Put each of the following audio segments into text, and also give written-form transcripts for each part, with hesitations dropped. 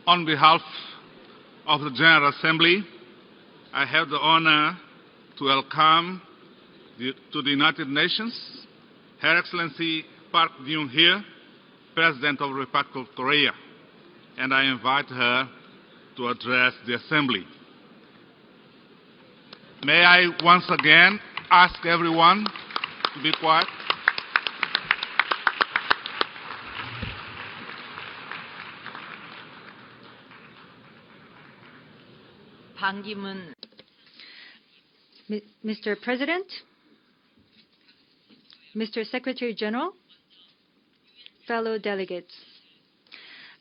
On behalf of the General Assembly, I have the honor to welcome to the United Nations Her Excellency Park Geun-hye, President of the Republic of Korea, and I invite her to address the Assembly. May I once again ask everyone to be quiet. Ban Ki-moon. Mr. President, Mr. Secretary General, fellow delegates,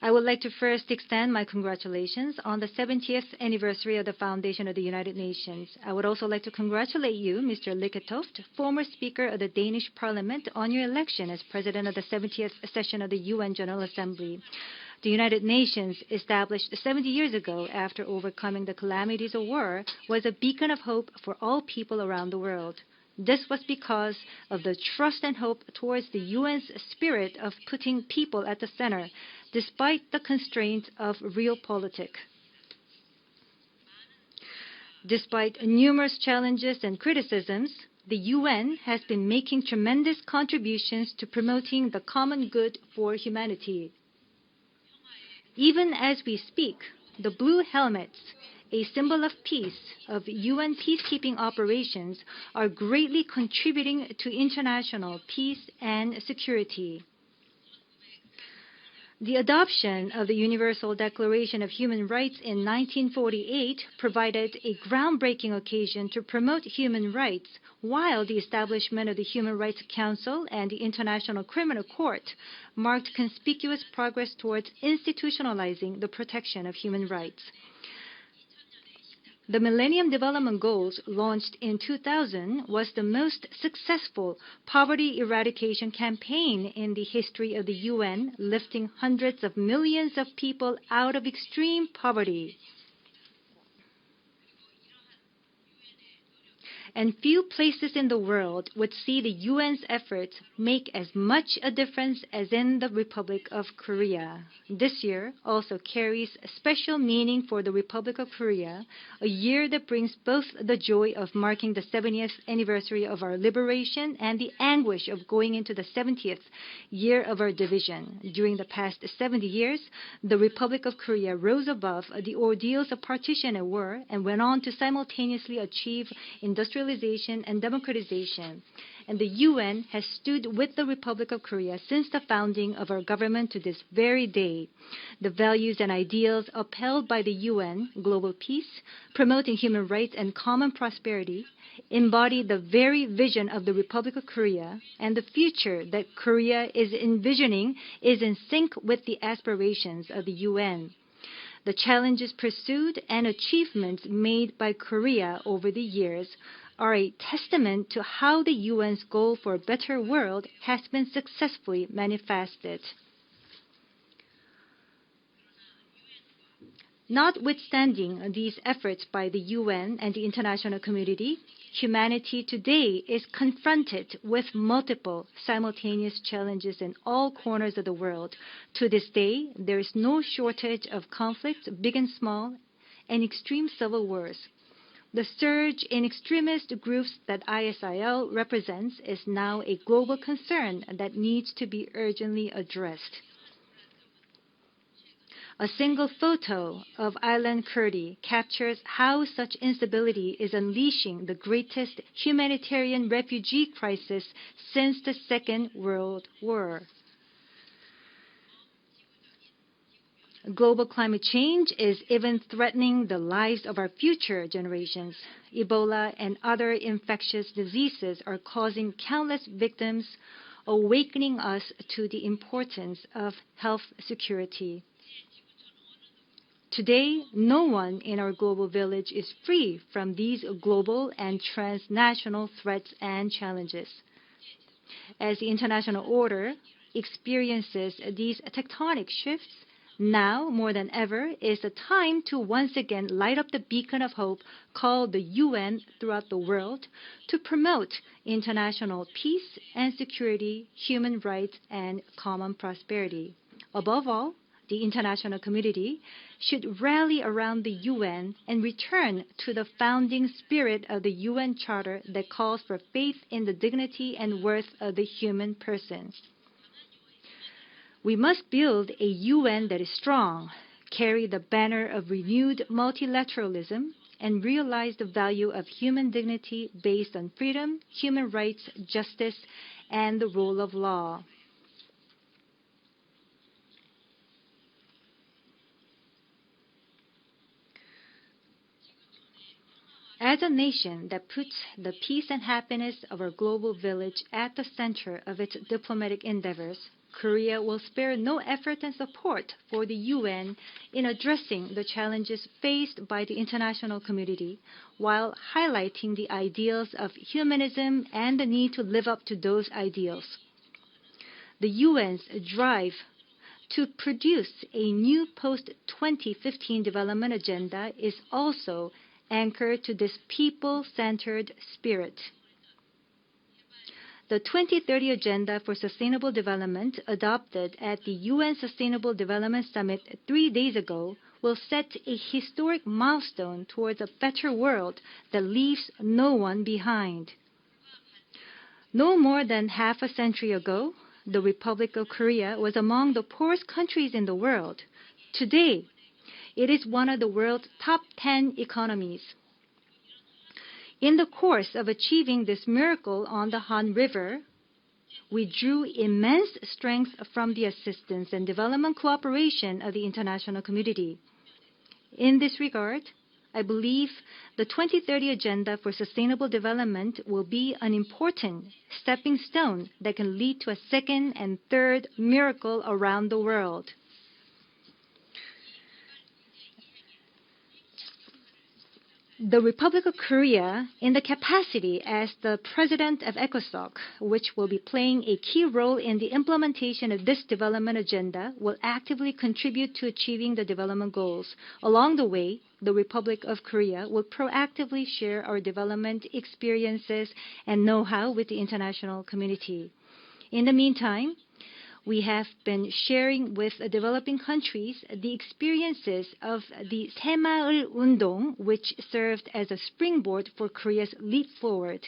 I would like to first extend my congratulations on the 70th anniversary of the foundation of the United Nations. I would also like to congratulate you, Mr. Lykketoft, former Speaker of the Danish Parliament, on your election as President of the 70th session of the UN General Assembly. The United Nations, established 70 years ago after overcoming the calamities of war, was a beacon of hope for all people around the world. This was because of the trust and hope towards the UN's spirit of putting people at the center, despite the constraints of realpolitik. Despite numerous challenges and criticisms, the UN has been making tremendous contributions to promoting the common good for humanity. Even as we speak, the blue helmets, a symbol of peace, of UN peacekeeping operations, are greatly contributing to international peace and security. The adoption of the Universal Declaration of Human Rights in 1948 provided a groundbreaking occasion to promote human rights, while the establishment of the Human Rights Council and the International Criminal Court marked conspicuous progress towards institutionalizing the protection of human rights. The Millennium Development Goals, launched in 2000, was the most successful poverty eradication campaign in the history of the UN, lifting hundreds of millions of people out of extreme poverty. And few places in the world would see the UN's efforts make as much a difference as in the Republic of Korea. This year also carries a special meaning for the Republic of Korea, a year that brings both the joy of marking the 70th anniversary of our liberation and the anguish of going into the 70th year of our division. During the past 70 years, the Republic of Korea rose above the ordeals of partition and war and went on to simultaneously achieve industrialization and democratization, and the UN has stood with the Republic of Korea since the founding of our government to this very day. The values and ideals upheld by the UN, global peace, promoting human rights and common prosperity, embody the very vision of the Republic of Korea, and the future that Korea is envisioning is in sync with the aspirations of the UN. The challenges pursued and achievements made by Korea over the years are a testament to how the UN's goal for a better world has been successfully manifested. Notwithstanding these efforts by the UN and the international community, humanity today is confronted with multiple simultaneous challenges in all corners of the world. To this day, there is no shortage of conflicts, big and small, and extreme civil wars. The surge in extremist groups that ISIL represents is now a global concern that needs to be urgently addressed. A single photo of Aylan Kurdi captures how such instability is unleashing the greatest humanitarian refugee crisis since the Second World War. Global climate change is even threatening the lives of our future generations. Ebola and other infectious diseases are causing countless victims, awakening us to the importance of health security. Today, no one in our global village is free from these global and transnational threats and challenges. As the international order experiences these tectonic shifts, now more than ever is the time to once again light up the beacon of hope called the UN throughout the world to promote international peace and security, human rights, and common prosperity. Above all, the international community, should rally around the UN and return to the founding spirit of the UN Charter that calls for faith in the dignity and worth of the human person. We must build a UN that is strong, carry the banner of renewed multilateralism, and realize the value of human dignity based on freedom, human rights, justice, and the rule of law. As a nation that puts the peace and happiness of our global village at the center of its diplomatic endeavors, Korea will spare no effort and support for the UN in addressing the challenges faced by the international community while highlighting the ideals of humanism and the need to live up to those ideals. The UN's drive to produce a new post-2015 development agenda is also anchored to this people-centered spirit. The 2030 Agenda for Sustainable Development, adopted at the UN Sustainable Development Summit 3 days ago, will set a historic milestone towards a better world that leaves no one behind. No more than half a century ago, the Republic of Korea was among the poorest countries in the world. Today, it is one of the world's top 10 economies. In the course of achieving this miracle on the Han River, we drew immense strength from the assistance and development cooperation of the international community. In this regard, I believe the 2030 Agenda for Sustainable Development will be an important stepping stone that can lead to a second and third miracle around the world. The Republic of Korea, in the capacity as the president of ECOSOC, which will be playing a key role in the implementation of this development agenda, will actively contribute to achieving the development goals. Along the way, the Republic of Korea will proactively share our development experiences and know-how with the international community. In the meantime, we have been sharing with developing countries the experiences of the Saemaeul Undong, which served as a springboard for Korea's leap forward.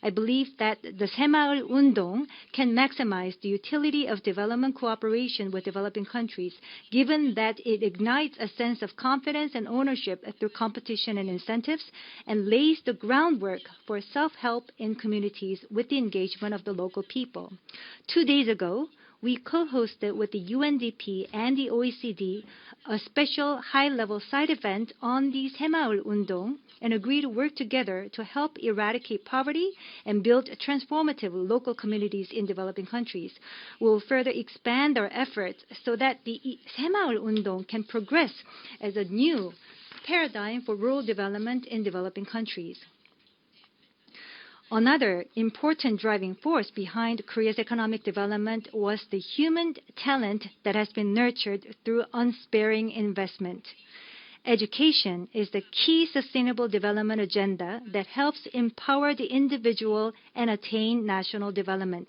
I believe that the Saemaeul Undong can maximize the utility of development cooperation with developing countries, given that it ignites a sense of confidence and ownership through competition and incentives, and lays the groundwork for self-help in communities with the engagement of the local people. 2 days ago, we co-hosted with the UNDP and the OECD a special high-level side event on the Saemaeul Undong and agreed to work together to help eradicate poverty and build transformative local communities in developing countries. We will further expand our efforts so that the Saemaeul Undong can progress as a new paradigm for rural development in developing countries. Another important driving force behind Korea's economic development was the human talent that has been nurtured through unsparing investment. Education is the key sustainable development agenda that helps empower the individual and attain national development.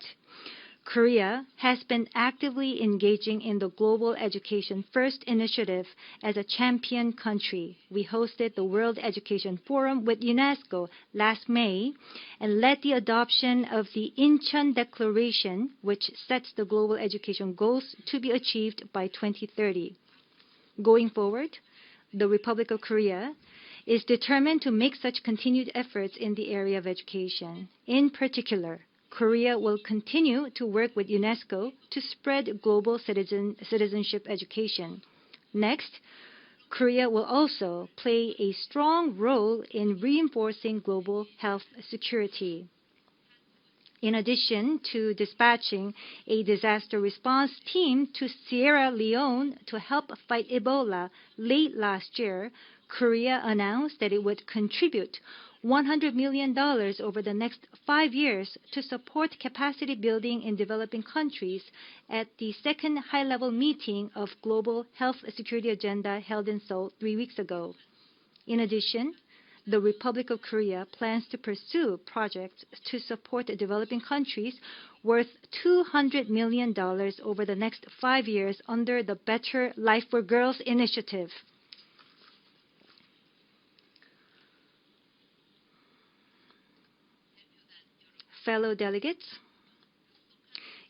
Korea has been actively engaging in the Global Education First initiative as a champion country. We hosted the World Education Forum with UNESCO last May and led the adoption of the Incheon Declaration, which sets the global education goals to be achieved by 2030. Going forward, the Republic of Korea is determined to make such continued efforts in the area of education. In particular, Korea will continue to work with UNESCO to spread global citizenship education. Next, Korea will also play a strong role in reinforcing global health security. In addition to dispatching a disaster response team to Sierra Leone to help fight Ebola late last year, Korea announced that it would contribute $100 million over the next 5 years to support capacity building in developing countries at the second high-level meeting of Global Health Security Agenda held in Seoul 3 weeks ago. In addition, the Republic of Korea plans to pursue projects to support developing countries worth $200 million over the next 5 years under the Better Life for Girls initiative. Fellow delegates,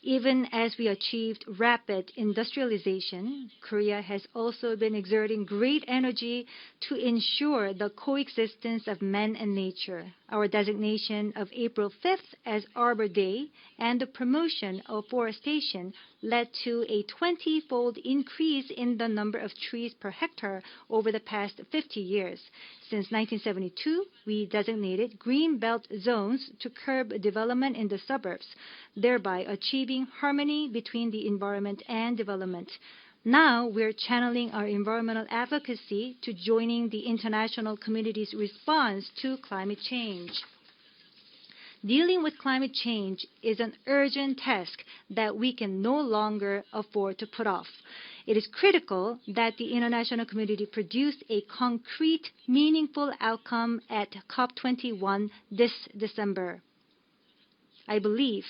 even as we achieved rapid industrialization, Korea has also been exerting great energy to ensure the coexistence of man and nature. Our designation of April 5th as Arbor Day and the promotion of forestation led to a 20-fold increase in the number of trees per hectare over the past 50 years. Since 1972, we designated green belt zones to curb development in the suburbs, thereby achieving harmony between the environment and development. Now we're channeling our environmental advocacy to joining the international community's response to climate change. Dealing with climate change is an urgent task that we can no longer afford to put off. It is critical that the international community produce a concrete, meaningful outcome at COP21 this December. I believe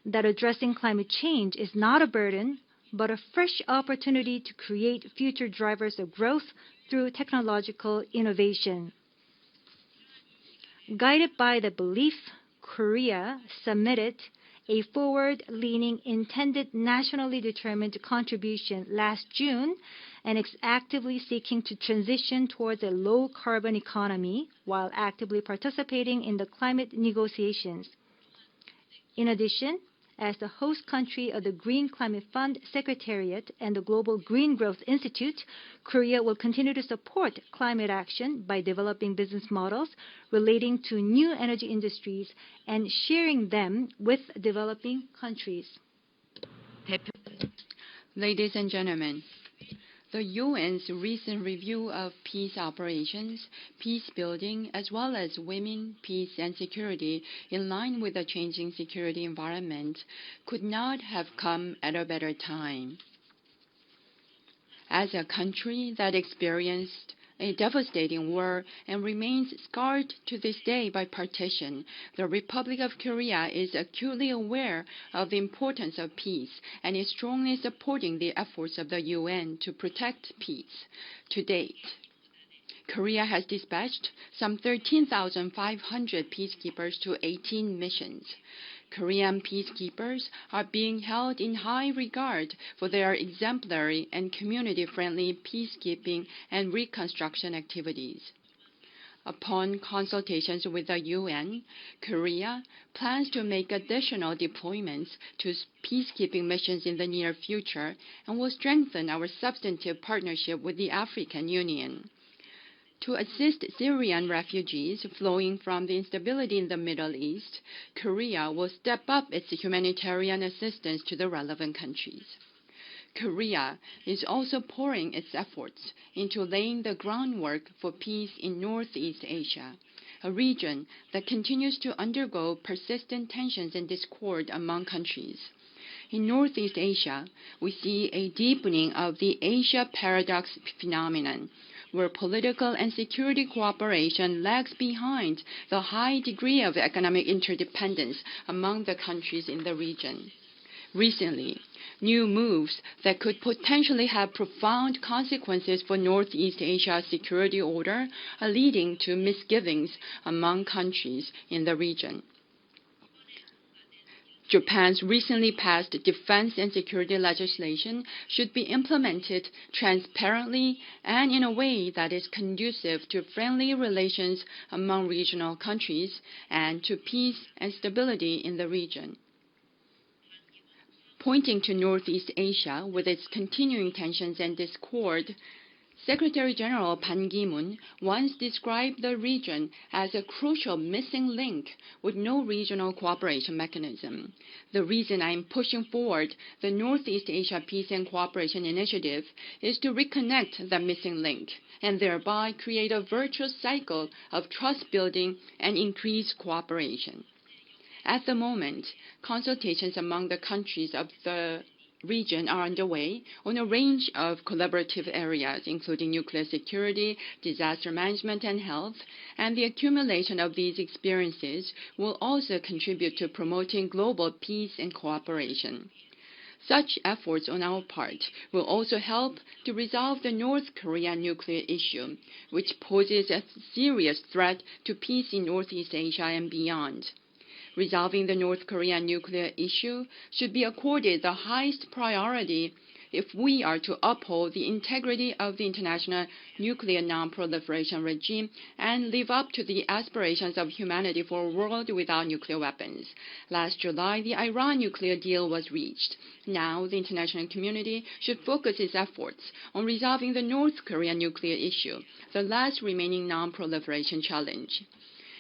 that addressing climate change is not a burden, but a fresh opportunity to create future drivers of growth through technological innovation. Guided by the belief, Korea submitted a forward-leaning intended nationally determined contribution last June and is actively seeking to transition towards a low-carbon economy while actively participating in the climate negotiations. In addition, as the host country of the Green Climate Fund Secretariat and the Global Green Growth Institute, Korea will continue to support climate action by developing business models relating to new energy industries and sharing them with developing countries. 대표 Ladies and gentlemen, the UN's recent review of peace operations, peace building, as well as women, peace, and security in line with the changing security environment could not have come at a better time. As a country that experienced a devastating war and remains scarred to this day by partition, the Republic of Korea is acutely aware of the importance of peace and is strongly supporting the efforts of the UN to protect peace. To date, Korea has dispatched some 13,500 peacekeepers to 18 missions. Korean peacekeepers are being held in high regard for their exemplary and community-friendly peacekeeping and reconstruction activities. Upon consultations with the UN, Korea plans to make additional deployments to peacekeeping missions in the near future and will strengthen our substantive partnership with the African Union. To assist Syrian refugees flowing from the instability in the Middle East, Korea will step up its humanitarian assistance to the relevant countries. Korea is also pouring its efforts into laying the groundwork for peace in Northeast Asia, a region that continues to undergo persistent tensions and discord among countries. In Northeast Asia, we see a deepening of the Asia paradox phenomenon, where political and security cooperation lags behind the high degree of economic interdependence among the countries in the region. Recently, new moves that could potentially have profound consequences for Northeast Asia's security order are leading to misgivings among countries in the region. Japan's recently passed defense and security legislation should be implemented transparently and in a way that is conducive to friendly relations among regional countries and to peace and stability in the region. Pointing to Northeast Asia with its continuing tensions and discord, Secretary-General Ban Ki-moon once described the region as a crucial missing link with no regional cooperation mechanism. The reason I am pushing forward the Northeast Asia Peace and Cooperation Initiative is to reconnect the missing link and thereby create a virtuous cycle of trust building and increased cooperation. At the moment, consultations among the countries of the region are underway on a range of collaborative areas, including nuclear security, disaster management, and health, and the accumulation of these experiences will also contribute to promoting global peace and cooperation. Such efforts on our part will also help to resolve the North Korea nuclear issue, which poses a serious threat to peace in Northeast Asia and beyond. Resolving the North Korea nuclear issue should be accorded the highest priority if we are to uphold the integrity of the international nuclear non-proliferation regime and live up to the aspirations of humanity for a world without nuclear weapons. Last July, the Iran nuclear deal was reached. Now, the international community should focus its efforts on resolving the North Korea nuclear issue, the last remaining non-proliferation challenge.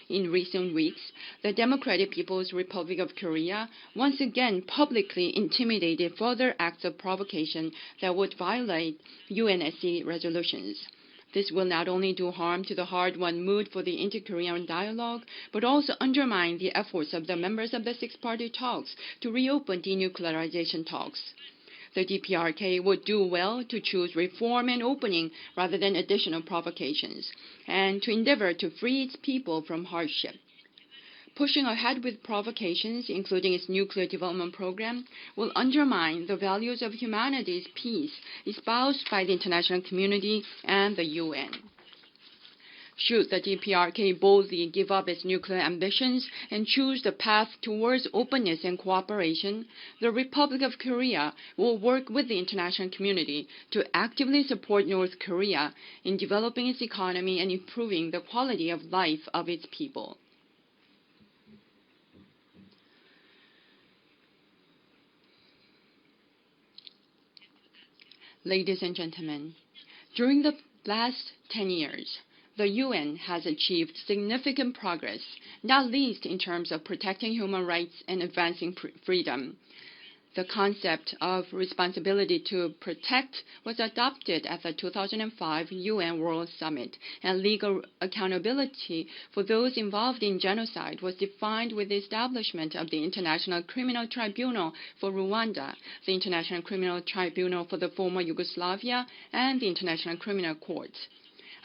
In recent weeks, the Democratic People's Republic of Korea once again publicly intimidated further acts of provocation that would violate UNSC resolutions. This will not only do harm to the hard-won mood for the inter-Korean dialogue, but also undermine the efforts of the members of the six-party talks to reopen denuclearization talks. The DPRK would do well to choose reform and opening rather than additional provocations, and to endeavor to free its people from hardship. Pushing ahead with provocations, including its nuclear development program, will undermine the values of humanity's peace espoused by the international community and the UN. Should the DPRK boldly give up its nuclear ambitions and choose the path towards openness and cooperation, the Republic of Korea will work with the international community to actively support North Korea in developing its economy and improving the quality of life of its people. Ladies and gentlemen, during the last 10 years, the UN has achieved significant progress, not least in terms of protecting human rights and advancing freedom. The concept of responsibility to protect was adopted at the 2005 UN World Summit, and legal accountability for those involved in genocide was defined with the establishment of the International Criminal Tribunal for Rwanda, the International Criminal Tribunal for the former Yugoslavia, and the International Criminal Court.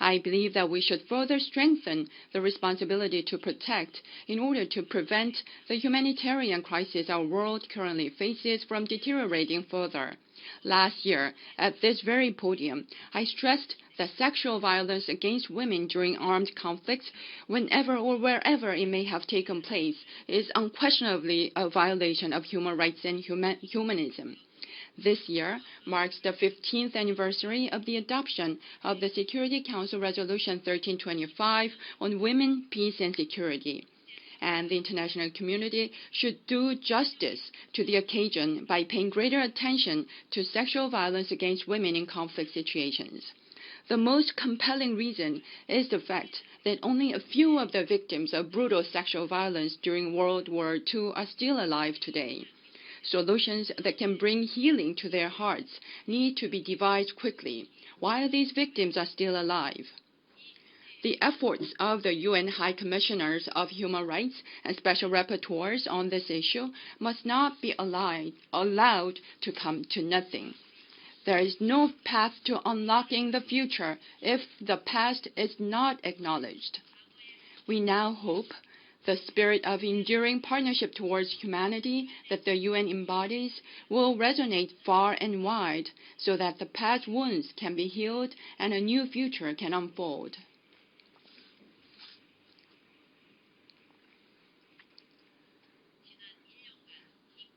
I believe that we should further strengthen the responsibility to protect in order to prevent the humanitarian crisis our world currently faces from deteriorating further. Last year, at this very podium, I stressed that sexual violence against women during armed conflicts, whenever or wherever it may have taken place, is unquestionably a violation of human rights and humanism. This year marks the 15th anniversary of the adoption of the Security Council Resolution 1325 on women, peace, and security. And the international community should do justice to the occasion by paying greater attention to sexual violence against women in conflict situations. The most compelling reason is the fact that only a few of the victims of brutal sexual violence during World War II are still alive today. Solutions that can bring healing to their hearts need to be devised quickly while these victims are still alive. The efforts of the UN High Commissioners of Human Rights and Special Rapporteurs on this issue must not be allowed to come to nothing. There is no path to unlocking the future if the past is not acknowledged. We now hope the spirit of enduring partnership towards humanity that the UN embodies will resonate far and wide so that the past wounds can be healed and a new future can unfold.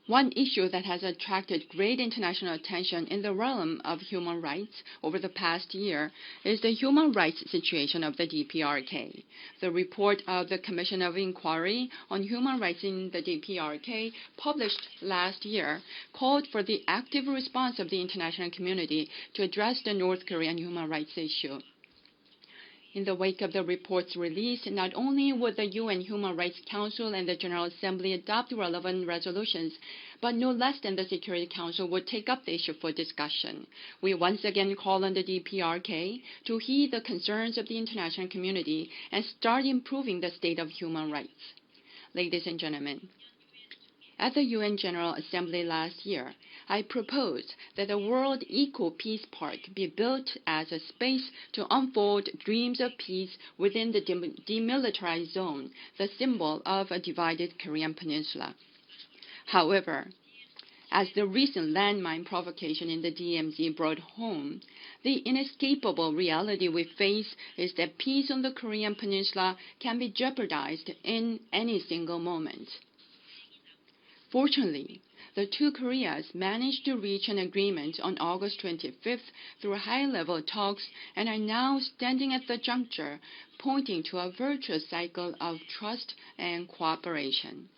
One issue that has attracted great international attention in the realm of human rights over the past year is the human rights situation of the DPRK. The report of the Commission of Inquiry on Human Rights in the DPRK, published last year, called for the active response of the international community to address the North Korean human rights issue. In the wake of the report's release, not only would the UN Human Rights Council and the General Assembly adopt relevant resolutions, but no less than the Security Council would take up the issue for discussion. We once again call on the DPRK to heed the concerns of the international community and start improving the state of human rights. Ladies and gentlemen, At the UN General Assembly last year, I proposed that the World Eco Peace Park be built as a space to unfold dreams of peace within the demilitarized zone, the symbol of a divided Korean peninsula. However, as the recent landmine provocation in the DMZ brought home, the inescapable reality we face is that peace on the Korean peninsula can be jeopardized in any single moment. Fortunately, the two Koreas managed to reach an agreement on August 25th through high-level talks and are now standing at the juncture, pointing to a virtuous cycle of trust and cooperation.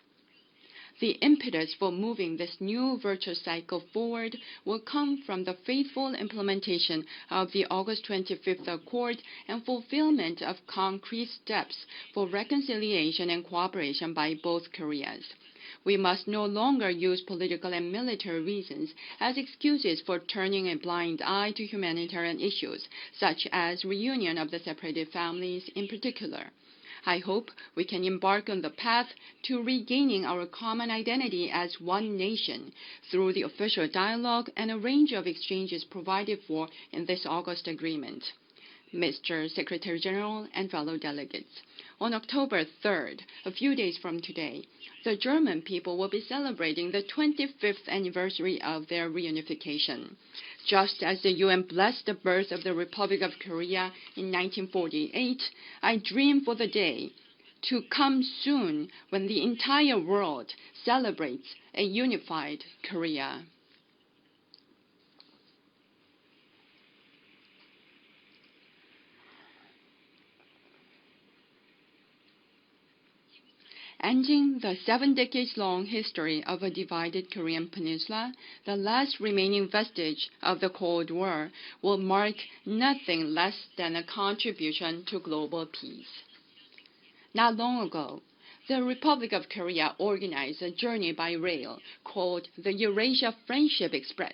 The impetus for moving this new virtuous cycle forward will come from the faithful implementation of the August 25th Accord and fulfillment of concrete steps for reconciliation and cooperation by both Koreas. We must no longer use political and military reasons as excuses for turning a blind eye to humanitarian issues, such as reunion of the separated families in particular. I hope we can embark on the path to regaining our common identity as one nation through the official dialogue and a range of exchanges provided for in this August agreement. Mr. Secretary General and fellow delegates, on October 3rd, a few days from today, the German people will be celebrating the 25th anniversary of their reunification. Just as the UN blessed the birth of the Republic of Korea in 1948, I dream for the day to come soon when the entire world celebrates a unified Korea. Ending the 7-decades-long history of a divided Korean peninsula, the last remaining vestige of the Cold War will mark nothing less than a contribution to global peace. Not long ago, the Republic of Korea organized a journey by rail called the Eurasia Friendship Express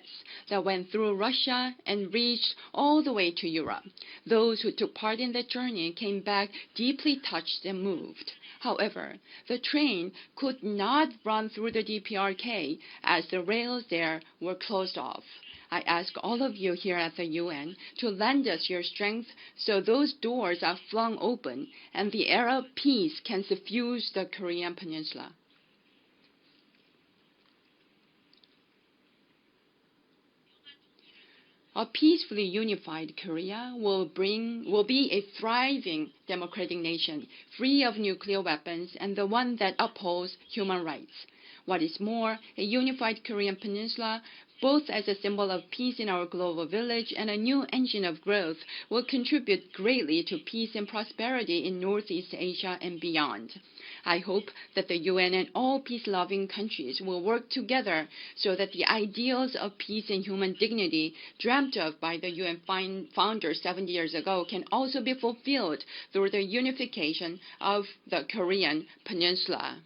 that went through Russia and reached all the way to Europe. Those who took part in that journey came back deeply touched and moved. However, the train could not run through the DPRK as the rails there were closed off. I ask all of you here at the UN to lend us your strength so those doors are flung open and the air of peace can suffuse the Korean peninsula. A peacefully unified Korea will be a thriving democratic nation, free of nuclear weapons and the one that upholds human rights. What is more, a unified Korean peninsula, both as a symbol of peace in our global village and a new engine of growth, will contribute greatly to peace and prosperity in Northeast Asia and beyond. I hope that the UN and all peace-loving countries will work together so that the ideals of peace and human dignity dreamt of by the UN founders 70 years ago can also be fulfilled through the unification of the Korean peninsula.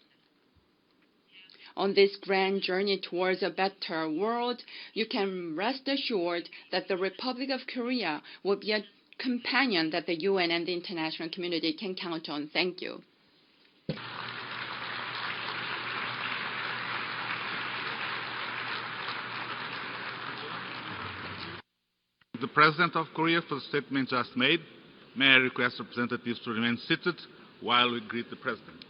On this grand journey towards a better world, you can rest assured that the Republic of Korea will be a companion that the UN and the international community can count on. Thank you. The President of Korea for the statement just made. May I request representatives to remain seated while we greet the President.